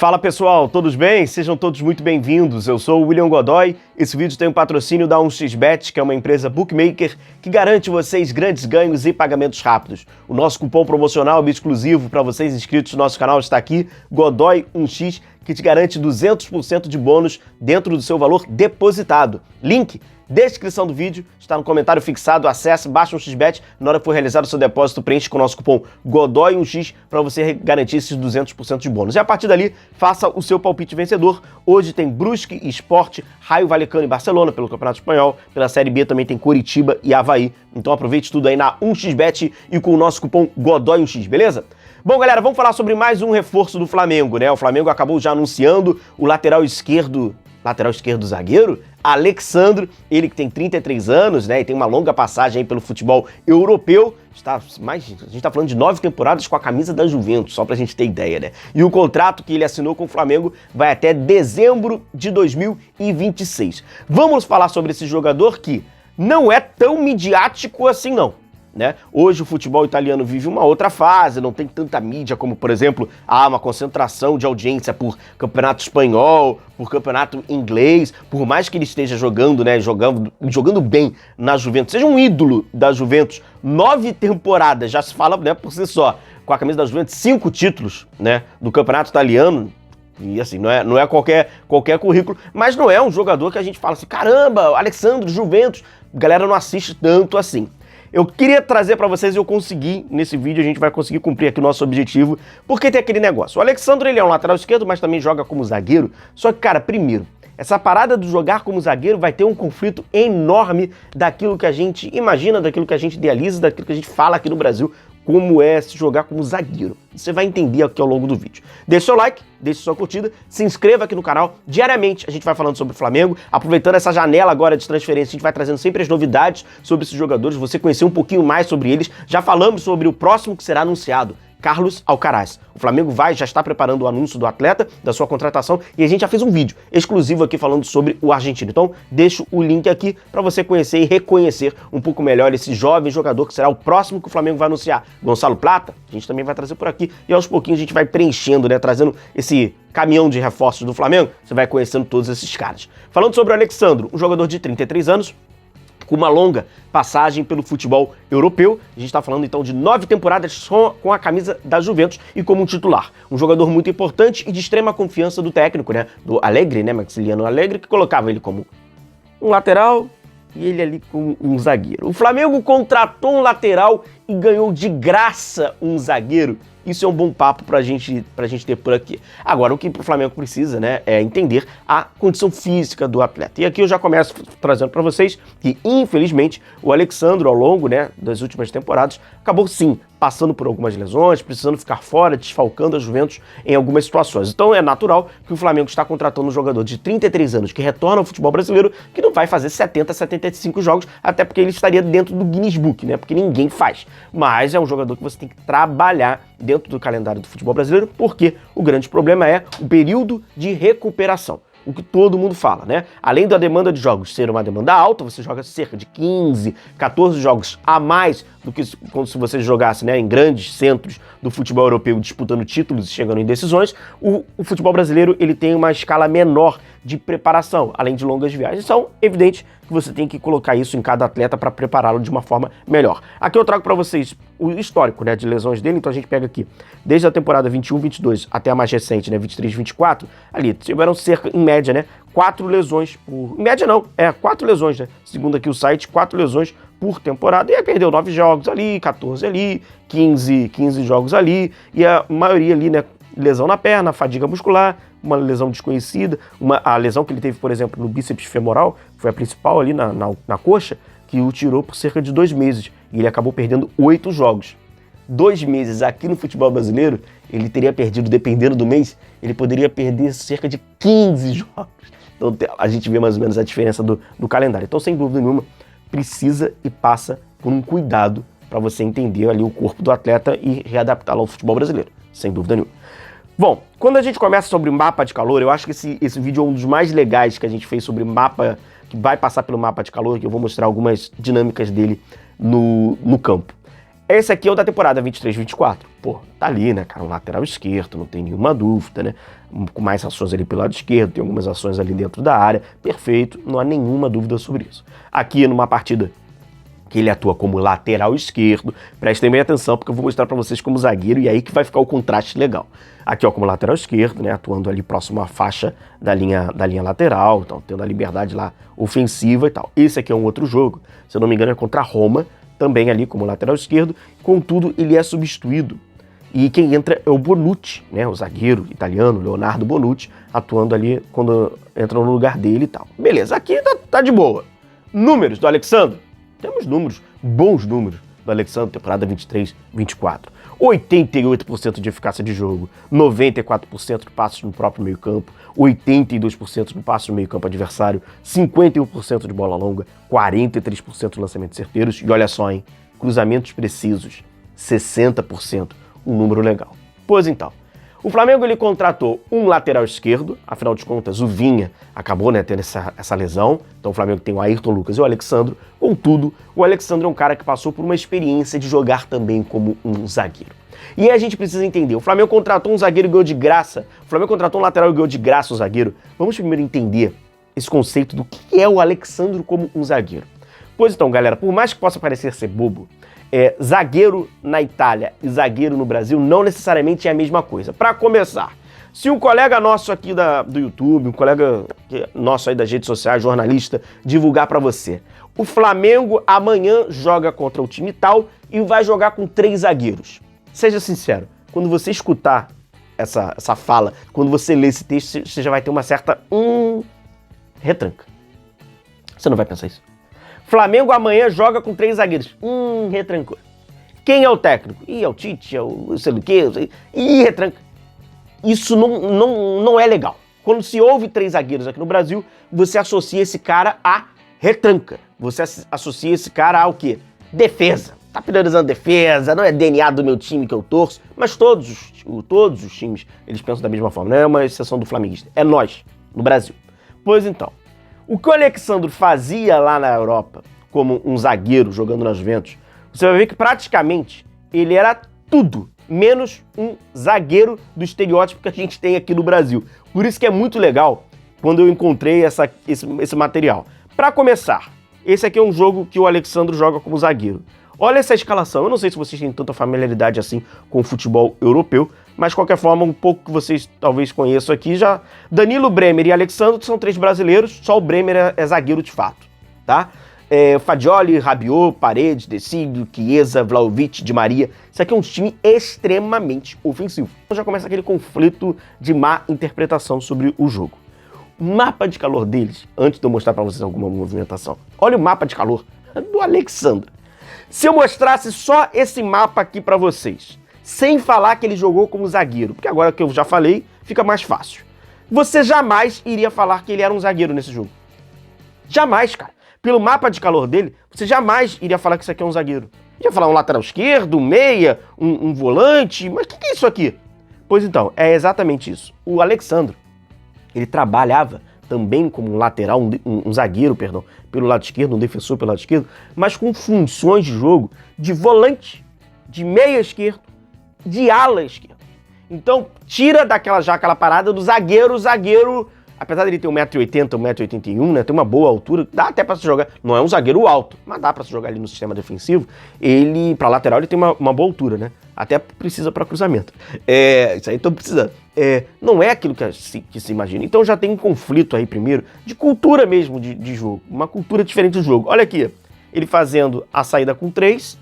Fala pessoal, todos bem? Sejam todos muito bem-vindos. Eu sou o William Godoy. Esse vídeo tem um patrocínio da 1xBet, que é uma empresa bookmaker que garante vocês grandes ganhos e pagamentos rápidos. O nosso cupom promocional exclusivo para vocês inscritos no nosso canal está aqui, Godoy1x, que te garante 200% de bônus dentro do seu valor depositado. Link descrição do vídeo, está no comentário fixado, acesse, baixa um xbet, na hora que for realizar o seu depósito, preenche com o nosso cupom GODOY1x para você garantir esses 200% de bônus. E a partir dali, faça o seu palpite vencedor. Hoje tem Brusque e Sport, Raio Vallecano e Barcelona pelo Campeonato Espanhol, pela Série B também tem Coritiba e Avaí. Então aproveite tudo aí na 1xBet e com o nosso cupom GODOY1x, beleza? Bom, galera, vamos falar sobre mais um reforço do Flamengo, né? O Flamengo acabou já anunciando o lateral esquerdo zagueiro, Alexandro, ele que tem 33 anos, né, e tem uma longa passagem aí pelo futebol europeu, a gente tá falando de 9 temporadas com a camisa da Juventus, só pra gente ter ideia, né? E o contrato que ele assinou com o Flamengo vai até dezembro de 2026. Vamos falar sobre esse jogador que não é tão midiático assim, não. Né? Hoje o futebol italiano vive uma outra fase, não tem tanta mídia como, por exemplo, uma concentração de audiência por campeonato espanhol, por campeonato inglês, por mais que ele esteja jogando, né, jogando bem na Juventus, seja um ídolo da Juventus, 9 temporadas, já se fala, né, por si só, com a camisa da Juventus, 5 títulos, né, do campeonato italiano. E assim, não é qualquer currículo, mas não é um jogador que a gente fala assim, caramba, Alexandre, Juventus, a galera não assiste tanto assim. Eu queria trazer para vocês, eu consegui, nesse vídeo a gente vai conseguir cumprir aqui o nosso objetivo, porque tem aquele negócio. O Alexandre, ele é um lateral esquerdo, mas também joga como zagueiro. Só que, cara, primeiro, essa parada do jogar como zagueiro vai ter um conflito enorme daquilo que a gente imagina, daquilo que a gente idealiza, daquilo que a gente fala aqui no Brasil, como é se jogar como zagueiro. Você vai entender aqui ao longo do vídeo. Deixe seu like, deixe sua curtida, se inscreva aqui no canal. Diariamente a gente vai falando sobre o Flamengo, aproveitando essa janela agora de transferência, a gente vai trazendo sempre as novidades sobre esses jogadores, você conhecer um pouquinho mais sobre eles. Já falamos sobre o próximo que será anunciado, Carlos Alcaraz. O Flamengo já está preparando o anúncio do atleta, da sua contratação, e a gente já fez um vídeo exclusivo aqui falando sobre o argentino. Então, deixo o link aqui para você conhecer e reconhecer um pouco melhor esse jovem jogador que será o próximo que o Flamengo vai anunciar. Gonçalo Plata, a gente também vai trazer por aqui, e aos pouquinhos a gente vai preenchendo, né, trazendo esse caminhão de reforços do Flamengo, você vai conhecendo todos esses caras. Falando sobre o Alexandro, um jogador de 33 anos, com uma longa passagem pelo futebol europeu. A gente está falando então de 9 temporadas só com a camisa da Juventus e como um titular. Um jogador muito importante e de extrema confiança do técnico, né? Do Allegri, né? Maximiliano Allegri, que colocava ele como um lateral e ele ali como um zagueiro. O Flamengo contratou um lateral e ganhou de graça um zagueiro. Isso é um bom papo pra gente ter por aqui. Agora, o que o Flamengo precisa, né, é entender a condição física do atleta. E aqui eu já começo trazendo para vocês que, infelizmente, o Alexandre, ao longo, né, das últimas temporadas, acabou sim passando por algumas lesões, precisando ficar fora, desfalcando a Juventus em algumas situações. Então é natural que o Flamengo está contratando um jogador de 33 anos que retorna ao futebol brasileiro, que não vai fazer 70, 75 jogos, até porque ele estaria dentro do Guinness Book, né? Porque ninguém faz. Mas é um jogador que você tem que trabalhar dentro do calendário do futebol brasileiro, porque o grande problema é o período de recuperação. O que todo mundo fala, né? Além da demanda de jogos ser uma demanda alta, você joga cerca de 15, 14 jogos a mais do que como se você jogasse, né, em grandes centros do futebol europeu disputando títulos e chegando em decisões. O futebol brasileiro, ele tem uma escala menor de preparação, além de longas viagens. Então, evidente que você tem que colocar isso em cada atleta para prepará-lo de uma forma melhor. Aqui eu trago para vocês o histórico, né, de lesões dele. Então a gente pega aqui, desde a temporada 21-22 até a mais recente, né, 23-24, ali tiveram cerca, em média, né, 4 lesões por... Em média não, 4 lesões, né? Segundo aqui o site, 4 lesões por temporada. E aí perdeu 9 jogos ali, 14 ali, 15 jogos ali, e a maioria ali, né, lesão na perna, fadiga muscular, uma lesão desconhecida, a lesão que ele teve, por exemplo, no bíceps femoral, foi a principal ali na coxa, que o tirou por cerca de 2 meses, e ele acabou perdendo 8 jogos. 2 meses aqui no futebol brasileiro, ele teria perdido, dependendo do mês, ele poderia perder cerca de 15 jogos. Então a gente vê mais ou menos a diferença do calendário. Então, sem dúvida nenhuma, precisa e passa por um cuidado para você entender ali o corpo do atleta e readaptá-lo ao futebol brasileiro, sem dúvida nenhuma. Bom, quando a gente começa sobre mapa de calor, eu acho que esse vídeo é um dos mais legais que a gente fez sobre mapa, que vai passar pelo mapa de calor, que eu vou mostrar algumas dinâmicas dele no campo. Esse aqui é o da temporada 23-24. pô, tá ali, né, cara, um lateral esquerdo, não tem nenhuma dúvida, né, com mais ações ali pelo lado esquerdo, tem algumas ações ali dentro da área, perfeito, não há nenhuma dúvida sobre isso. Aqui numa partida que ele atua como lateral esquerdo, prestem bem atenção porque eu vou mostrar pra vocês como zagueiro e aí que vai ficar o contraste legal. Aqui, ó, como lateral esquerdo, né, atuando ali próximo à faixa da linha lateral, então tendo a liberdade lá ofensiva e tal. Esse aqui é um outro jogo, se eu não me engano é contra a Roma, também ali como lateral esquerdo, contudo ele é substituído. E quem entra é o Bonucci, né, o zagueiro italiano, Leonardo Bonucci, atuando ali quando entra no lugar dele e tal. Beleza, aqui tá de boa. Números do Alexandre. Temos números, bons números do Alexandre, temporada 23-24. 88% de eficácia de jogo, 94% de passos no próprio meio-campo, 82% de passos no meio-campo adversário, 51% de bola longa, 43% de lançamentos certeiros e olha só, hein, cruzamentos precisos, 60%, um número legal. Pois então, o Flamengo ele contratou um lateral esquerdo, afinal de contas o Vinha acabou, né, tendo essa lesão, então o Flamengo tem o Ayrton Lucas e o Alexandro, contudo, o Alexandro é um cara que passou por uma experiência de jogar também como um zagueiro. E aí a gente precisa entender, o Flamengo contratou um zagueiro e ganhou de graça, o Flamengo contratou um lateral e ganhou de graça o zagueiro. Vamos primeiro entender esse conceito do que é o Alexandro como um zagueiro. Pois então, galera, por mais que possa parecer ser bobo, zagueiro na Itália e zagueiro no Brasil não necessariamente é a mesma coisa. Para começar, se um colega nosso aqui do YouTube, um colega nosso aí das redes sociais, jornalista, divulgar para você, o Flamengo amanhã joga contra o time tal e vai jogar com 3 zagueiros. Seja sincero, quando você escutar essa fala, quando você ler esse texto, você já vai ter uma certa retranca. Você não vai pensar isso. Flamengo amanhã joga com 3 zagueiros. Retrancou. Quem é o técnico? É o Tite, é o sei do que, retranca. Isso não é legal. Quando se ouve 3 zagueiros aqui no Brasil, você associa esse cara a retranca. Você associa esse cara ao quê? Defesa. Tá priorizando defesa, não é DNA do meu time que eu torço, mas todos os times, eles pensam da mesma forma. Não é uma exceção do flamenguista. É nós, no Brasil. Pois então, o que o Alexandre fazia lá na Europa, como um zagueiro jogando na Juventus, você vai ver que praticamente ele era tudo, menos um zagueiro do estereótipo que a gente tem aqui no Brasil. Por isso que é muito legal quando eu encontrei esse material. Para começar, esse aqui é um jogo que o Alexandre joga como zagueiro. Olha essa escalação, eu não sei se vocês têm tanta familiaridade assim com o futebol europeu, mas de qualquer forma, um pouco que vocês talvez conheçam aqui já. Danilo, Bremer e Alexandre são 3 brasileiros, só o Bremer é zagueiro de fato, tá? Fagioli, Rabiot, Paredes, De Sciglio, Chiesa, Vlahovic, Di Maria. Isso aqui é um time extremamente ofensivo. Então já começa aquele conflito de má interpretação sobre o jogo. O mapa de calor deles, antes de eu mostrar para vocês alguma movimentação, olha o mapa de calor do Alexandre. Se eu mostrasse só esse mapa aqui para vocês, sem falar que ele jogou como zagueiro, porque agora que eu já falei, fica mais fácil. Você jamais iria falar que ele era um zagueiro nesse jogo. Jamais, cara. Pelo mapa de calor dele, você jamais iria falar que isso aqui é um zagueiro. Ia falar um lateral esquerdo, um meia, um volante, mas o que é isso aqui? Pois então, é exatamente isso. O Alexandre, ele trabalhava também como um lateral, um zagueiro, perdão, pelo lado esquerdo, um defensor pelo lado esquerdo, mas com funções de jogo de volante, de meia esquerdo, de ala esquerda. Então, tira aquela parada do zagueiro, apesar dele ter 1,80m, 1,81m, né, tem uma boa altura, dá até pra se jogar, não é um zagueiro alto, mas dá pra se jogar ali no sistema defensivo, pra lateral ele tem uma boa altura, né, até precisa pra cruzamento. Isso aí tô precisando. Não é aquilo que se imagina. Então já tem um conflito aí primeiro, de cultura mesmo de jogo, uma cultura diferente do jogo. Olha aqui, ele fazendo a saída com 3,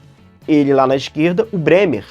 ele lá na esquerda, o Bremer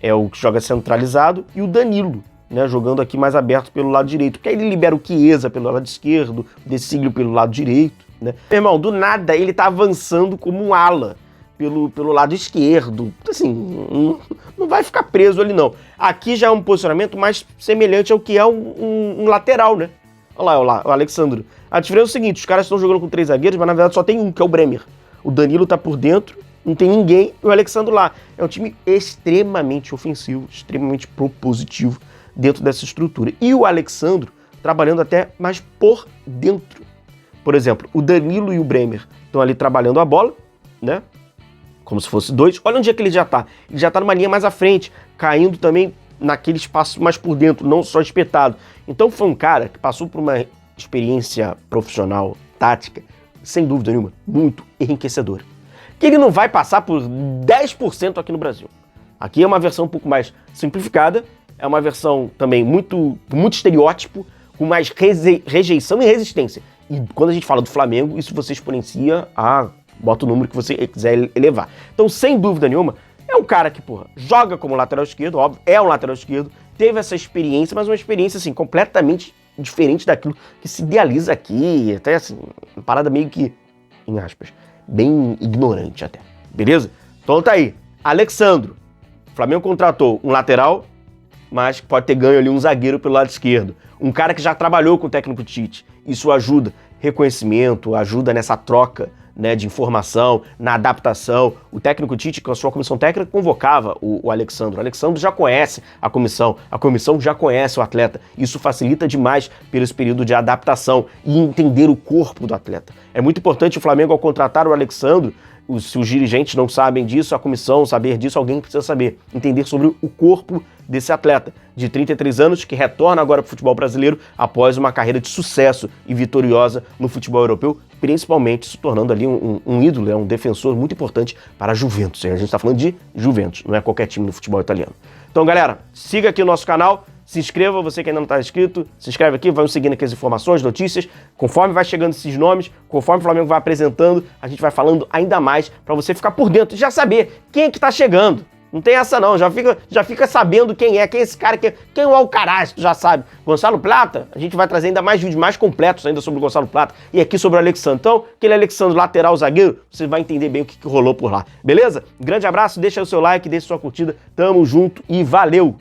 é o que joga centralizado e o Danilo, né, jogando aqui mais aberto pelo lado direito, porque aí ele libera o Chiesa pelo lado esquerdo, o De Sciglio pelo lado direito, né. Meu irmão, do nada ele tá avançando como um ala pelo lado esquerdo, assim, não vai ficar preso ali não. Aqui já é um posicionamento mais semelhante ao que é um lateral, né. Olha lá, o Alexandre. A diferença é o seguinte, os caras estão jogando com 3 zagueiros, mas na verdade só tem um, que é o Bremer. O Danilo tá por dentro, não tem ninguém, e o Alexandre lá. É um time extremamente ofensivo, extremamente propositivo dentro dessa estrutura. E o Alexandre trabalhando até mais por dentro. Por exemplo, o Danilo e o Bremer estão ali trabalhando a bola, né? como se fosse 2. Olha onde é que ele já tá. Ele já tá numa linha mais à frente, caindo também naquele espaço mais por dentro, não só espetado. Então foi um cara que passou por uma experiência profissional, tática, sem dúvida nenhuma, muito enriquecedora. Que ele não vai passar por 10% aqui no Brasil. Aqui é uma versão um pouco mais simplificada, é uma versão também muito estereótipo, com mais rejeição e resistência. E quando a gente fala do Flamengo, isso você exponencia a... bota o número que você quiser elevar. Então, sem dúvida nenhuma, é um cara que, porra, joga como lateral esquerdo, óbvio, é um lateral esquerdo, teve essa experiência, mas uma experiência, assim, completamente diferente daquilo que se idealiza aqui, até, assim, uma parada meio que, em aspas, bem ignorante até, beleza? Então tá aí, Alexandro, o Flamengo contratou um lateral, mas pode ter ganho ali um zagueiro pelo lado esquerdo, um cara que já trabalhou com o técnico Tite, isso ajuda, reconhecimento, ajuda nessa troca, né, de informação, na adaptação. O técnico Tite, com a sua comissão técnica, convocava o Alexandro. O Alexandro já conhece a comissão já conhece o atleta. Isso facilita demais pelo esse período de adaptação e entender o corpo do atleta. É muito importante o Flamengo, ao contratar o Alexandro, se os dirigentes não sabem disso, a comissão saber disso, alguém precisa saber, entender sobre o corpo desse atleta de 33 anos que retorna agora para o futebol brasileiro após uma carreira de sucesso e vitoriosa no futebol europeu, principalmente se tornando ali um ídolo, um defensor muito importante para a Juventus. A gente está falando de Juventus, não é qualquer time no futebol italiano. Então, galera, siga aqui o nosso canal, se inscreva, você que ainda não está inscrito, se inscreve aqui, vamos seguindo aqui as informações, notícias, conforme vai chegando esses nomes, conforme o Flamengo vai apresentando, a gente vai falando ainda mais para você ficar por dentro e já saber quem é que está chegando. Não tem essa não, já fica sabendo quem é esse cara, quem é o Alcaraz, tu já sabe. Gonçalo Plata, a gente vai trazer ainda mais vídeos mais completos ainda sobre o Gonçalo Plata e aqui sobre o Alexandre. Então, aquele Alexandre lateral zagueiro, você vai entender bem o que rolou por lá, beleza? Grande abraço, deixa o seu like, deixa sua curtida, tamo junto e valeu!